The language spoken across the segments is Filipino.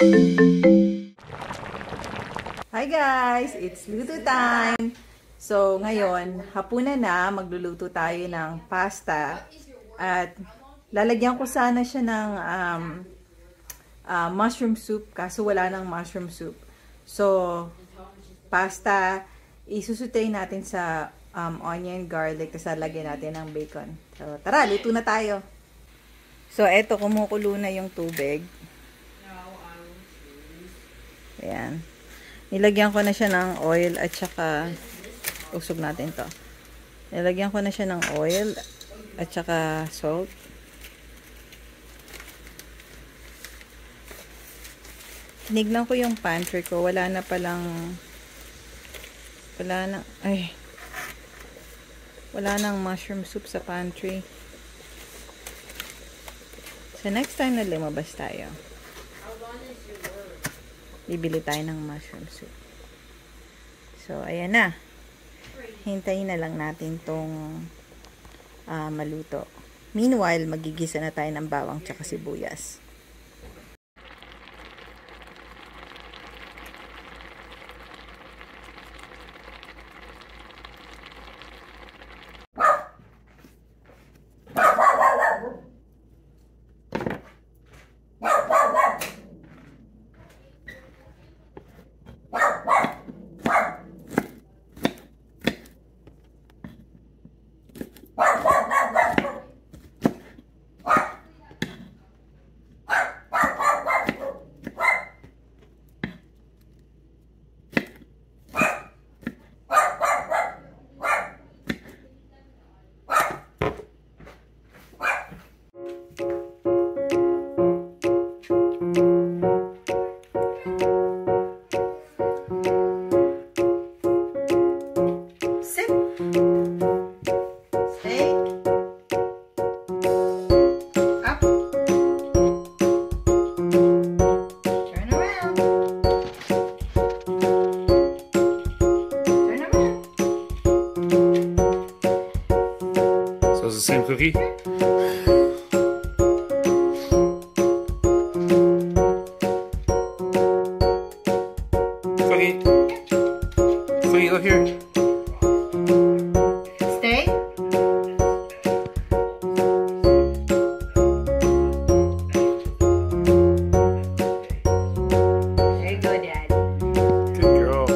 Hi guys! It's luto time! So, ngayon, hapunan na, magluluto tayo ng pasta. At lalagyan ko sana siya ng mushroom soup, kaso wala ng mushroom soup. So, pasta, isusutay natin sa onion, garlic, tapos lalagyan natin ng bacon. So, tara, luto na tayo! So, eto, kumukulo na yung tubig. Ayan. Nilagyan ko na siya ng oil at saka usog natin to. Nilagyan ko na siya ng oil at saka salt. Tinignan ko yung pantry ko. Wala na nang mushroom soup sa pantry. So next time na lumabas tayo, bibili tayo ng mushroom soup. So, ayan na. Hintayin na lang natin tong maluto. Meanwhile, magigisa na tayo ng bawang tsaka sibuyas. Same cookie? Cookie. Cookie, look here. Stay. There you go, Dad. Good girl.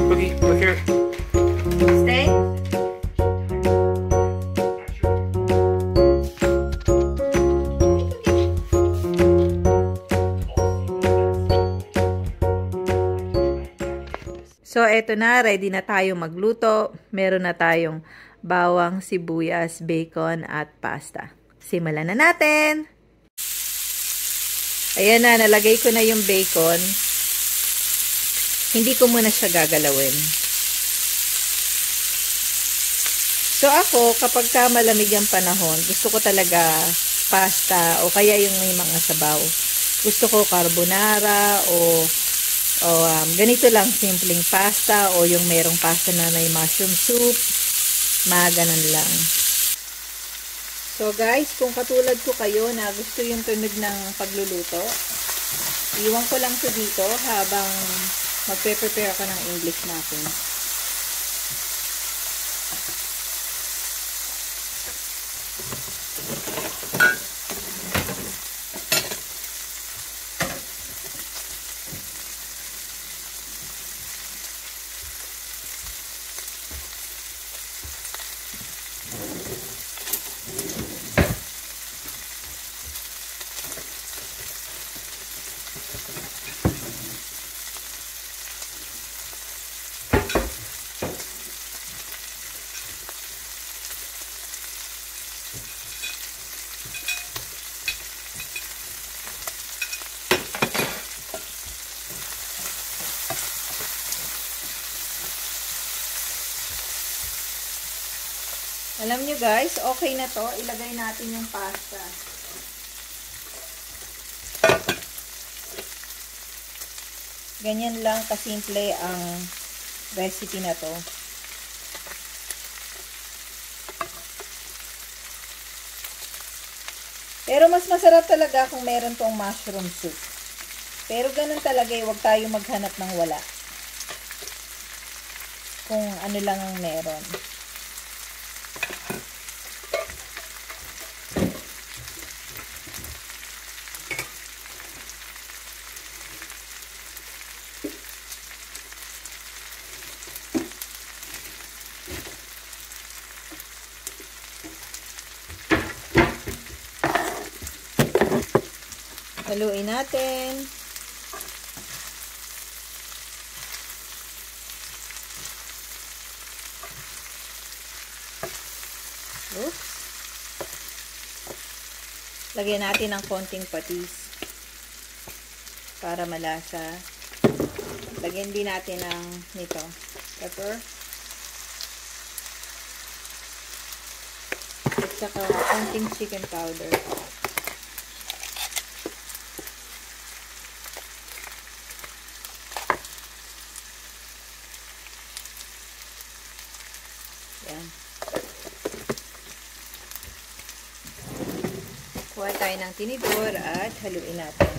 Cookie, look here. Stay. So, eto na. Ready na tayo magluto. Meron na tayong bawang, sibuyas, bacon, at pasta. Simulan na natin! Ayan na, nalagay ko na yung bacon. Hindi ko muna siya gagalawin. So, ako, kapag ka malamig ang panahon, gusto ko talaga pasta o kaya yung may mga sabaw. Gusto ko carbonara o ganito lang, simpleng pasta o yung merong pasta na may mushroom soup, mga ganun lang. So guys, kung katulad ko kayo na gusto yung tunog ng pagluluto, iwan ko lang to dito habang magpe-prepare ka ng English natin. Alam nyo guys, okay na to. Ilagay natin yung pasta. Ganyan lang kasimple ang recipe na to. Pero mas masarap talaga kung meron tong mushroom soup. Pero ganun talaga, huwag tayo maghanap ng wala. Kung ano lang ang meron. Haluin natin. Oops. Lagyan natin ng konting patis para malasa. Lagyan din natin ng nito, pepper. At saka konting chicken powder. Yan. Kuha tayo ng tinidor at haluin natin.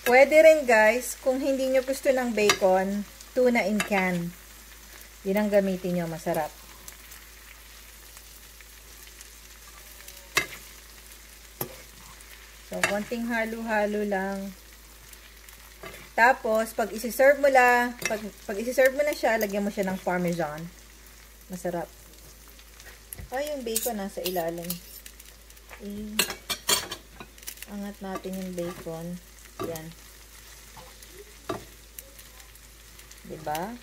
Pwede rin guys, kung hindi nyo gusto ng bacon, tuna in can. Yun ang gamitin nyo, masarap. So, konting halo-halo lang. Tapos, pag isi-serve mo na siya, lagyan mo siya ng parmesan. Masarap. Ay, yung bacon nasa ilalim. Angat natin yung bacon. Yan. Diba?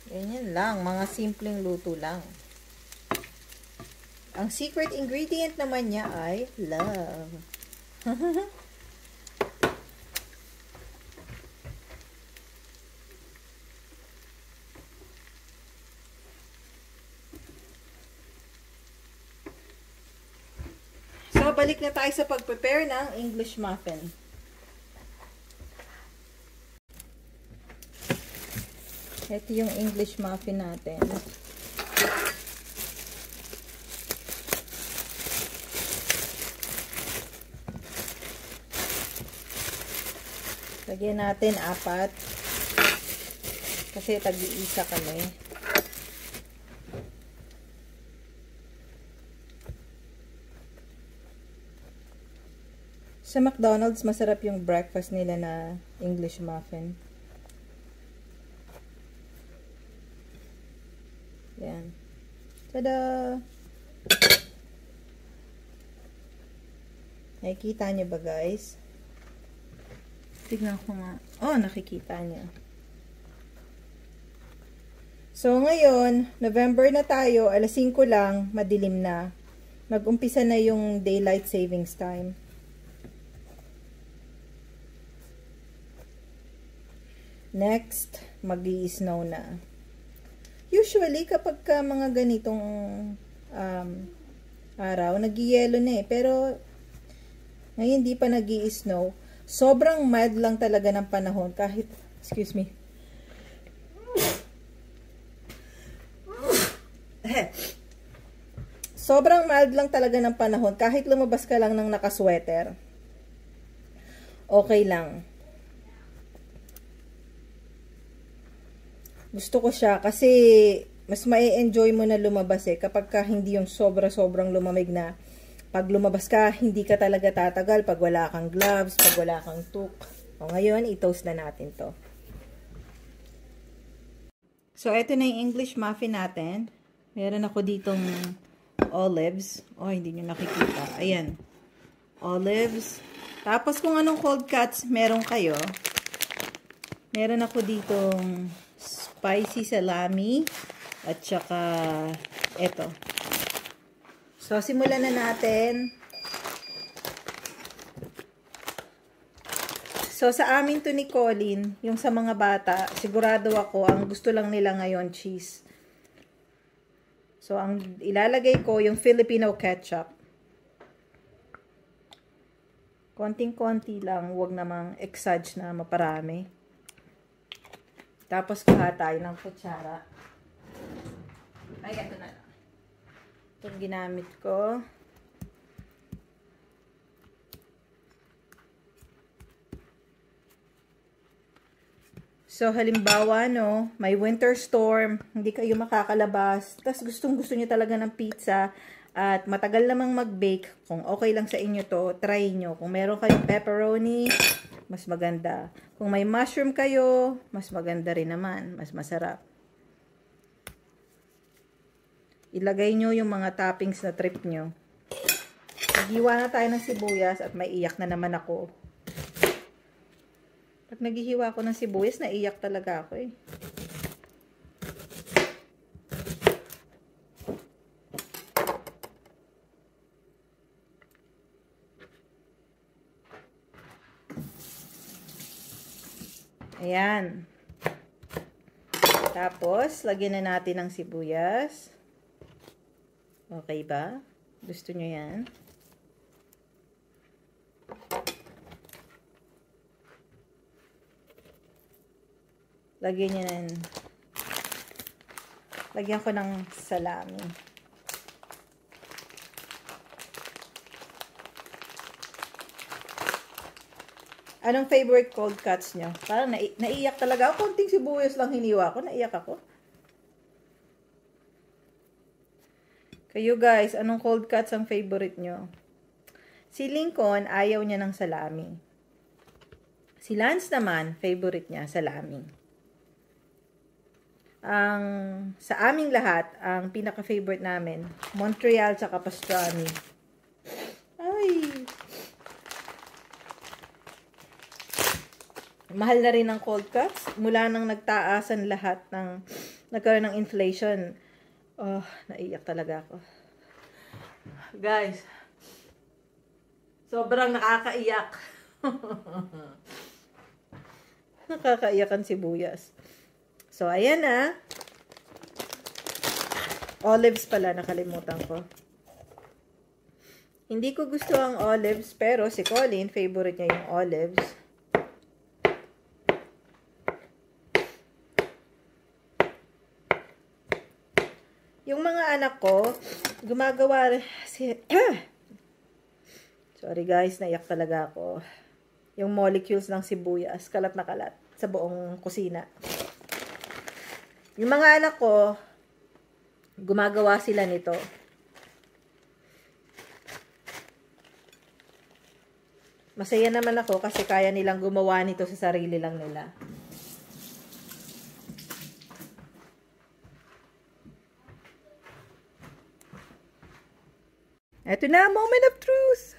Ganyan lang. Mga simpleng luto lang. Ang secret ingredient naman niya ay love. So, balik na tayo sa pag-prepare ng English muffin. Ito yung English muffin natin. Lagyan natin 4. Kasi tag-iisa kami. Sa McDonald's, masarap yung breakfast nila na English muffin. Yan. Tada! Nakikita nyo ba guys? Tignan ko nga. Oh, nakikita nyo. So, ngayon, November na tayo, alas 5 lang, madilim na. Mag-umpisa na yung daylight savings time. Next, mag-i-snow na. Usually, kapag ka mga ganitong araw, nag-yelo na eh. Pero, ngayon hindi pa nag-i-snow. Sobrang mild lang talaga ng panahon. Kahit, excuse me. Sobrang mild lang talaga ng panahon. Kahit lumabas ka lang ng nakasweater. Okay lang. Gusto ko siya kasi mas mai-enjoy mo na lumabas eh kapag ka hindi yung sobrang lumamig na pag lumabas ka, hindi ka talaga tatagal pag wala kang gloves, pag wala kang toque. O ngayon, i-toast na natin to. So, ito na yung English muffin natin. Meron ako ditong olives. Oh, hindi nyo nakikita. Ayan. Olives. Tapos, kung anong cold cuts meron kayo, meron ako ditong spicy salami at saka eto. So, simulan na natin. So, sa amin to ni Colin, yung sa mga bata, sigurado ako, ang gusto lang nila ngayon, cheese. So, ang ilalagay ko yung Filipino ketchup. Konting-konti lang, huwag namang exage na maparami. Tapos, kuha tayo ng kutsara. Ay, ito na lang. Itong ginamit ko. So, halimbawa, no, may winter storm, hindi kayo makakalabas, tapos gustong-gusto nyo talaga ng pizza, at matagal namang mag-bake, kung okay lang sa inyo to, try nyo. Kung meron kayong pepperoni, mas maganda. Kung may mushroom kayo, mas maganda rin naman, mas masarap. Ilagay nyo yung mga toppings na trip nyo. Naghiwa na tayo ng sibuyas at may iyak na naman ako. Pag naghihiwa ako ng sibuyas, naiyak talaga ako eh. Ayan. Tapos, lagyan na natin ng sibuyas. Okay ba? Gusto nyo yan? Lagyan nyo yan. Lagyan ko ng salami. Anong favorite cold cuts nyo? Parang naiiyak talaga ako. Konting sibuyas lang hiniwa ko. Naiyak ako. Kayo guys, anong cold cuts ang favorite nyo? Si Lincoln, ayaw niya ng salami. Si Lance naman, favorite niya, salami. Sa aming lahat, ang pinaka-favorite namin, Montreal tsaka pastrami. Ay! Mahal na rin ang cold cuts. Mula nang nagtaasan lahat nagkaroon ng inflation. Oh, naiyak talaga ako. Guys, sobrang nakakaiyak. Nakakaiyak ang sibuyas. So, ayan na. Olives pala, nakalimutan ko. Hindi ko gusto ang olives, pero si Colin, favorite niya yung olives. Yung mga anak ko, gumagawa sorry guys, naiyak talaga ako. Yung molecules ng sibuyas, kalat na kalat sa buong kusina. Yung mga anak ko, gumagawa sila nito. Masaya naman ako kasi kaya nilang gumawa nito sa sarili lang nila. Ito na, moment of truth.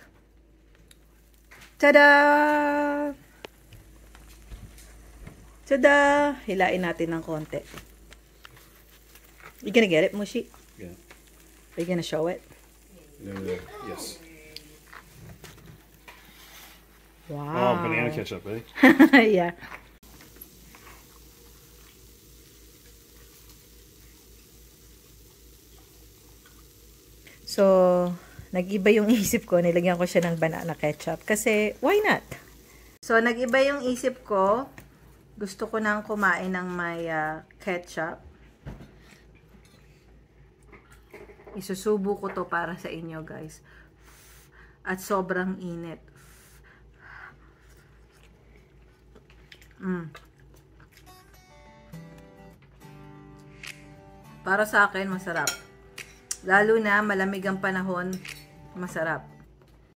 Tada! Tada! Hilain natin ng konti. You gonna get it, Mushi? Yeah. Are you gonna show it? Yes. Wow. Oh, banana ketchup, eh? Yeah. So, nag-iba yung isip ko. Nilagyan ko siya ng banana ketchup. Kasi, why not? So, nag-iba yung isip ko. Gusto ko nang kumain ng may ketchup. Isusubo ko to para sa inyo, guys. At sobrang init. Para sa akin, masarap. Lalo na malamig ang panahon, masarap.